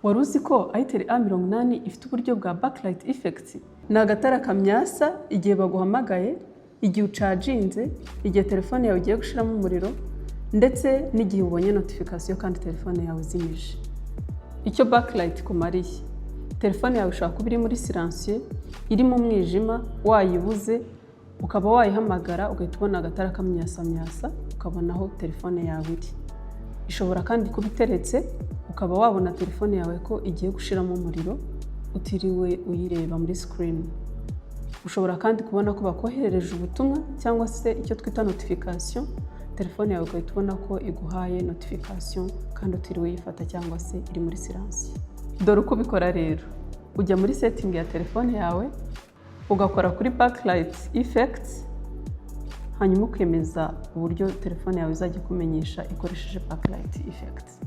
Wari uzi ko Itel A80 ifite uburyo bwa backlight effect? Ni agatara kamyasa igihe baguhamagaye, igihe ucaginze, igihe telefone yawe igiye gushiramo umuriro, ndetse n'igihe ubonye notification kandi telefone yawe izimije. Icyo backlight kumariye, telefone yawe ishobora kuba iri muri silencieux, iri mu mwijima, wayibuze, ukaba wayihamagara ugahita ubona agatara kamyasa ukabona aho telefone yawe iri. Ishobora kandi kuba iteretse ukaba wabona telefone yawe ko igiye gushiramo umuriro utiriwe uyireba muri screen. Ushobora kandi kubona ko bakoherereje ubutumwa cyangwa se icyo twita notification, telefone yawe ugahita ubona ko iguhaye notification kandi utiriwe uyifata cyangwa se iri muri silence. Dore uko ubikora rero, ujya muri setting ya telefone yawe, ugakora kuri backlight effects, hanyuma ukemeza uburyo telefone yawe izajya kumenyesha ikoresheje backlight effects.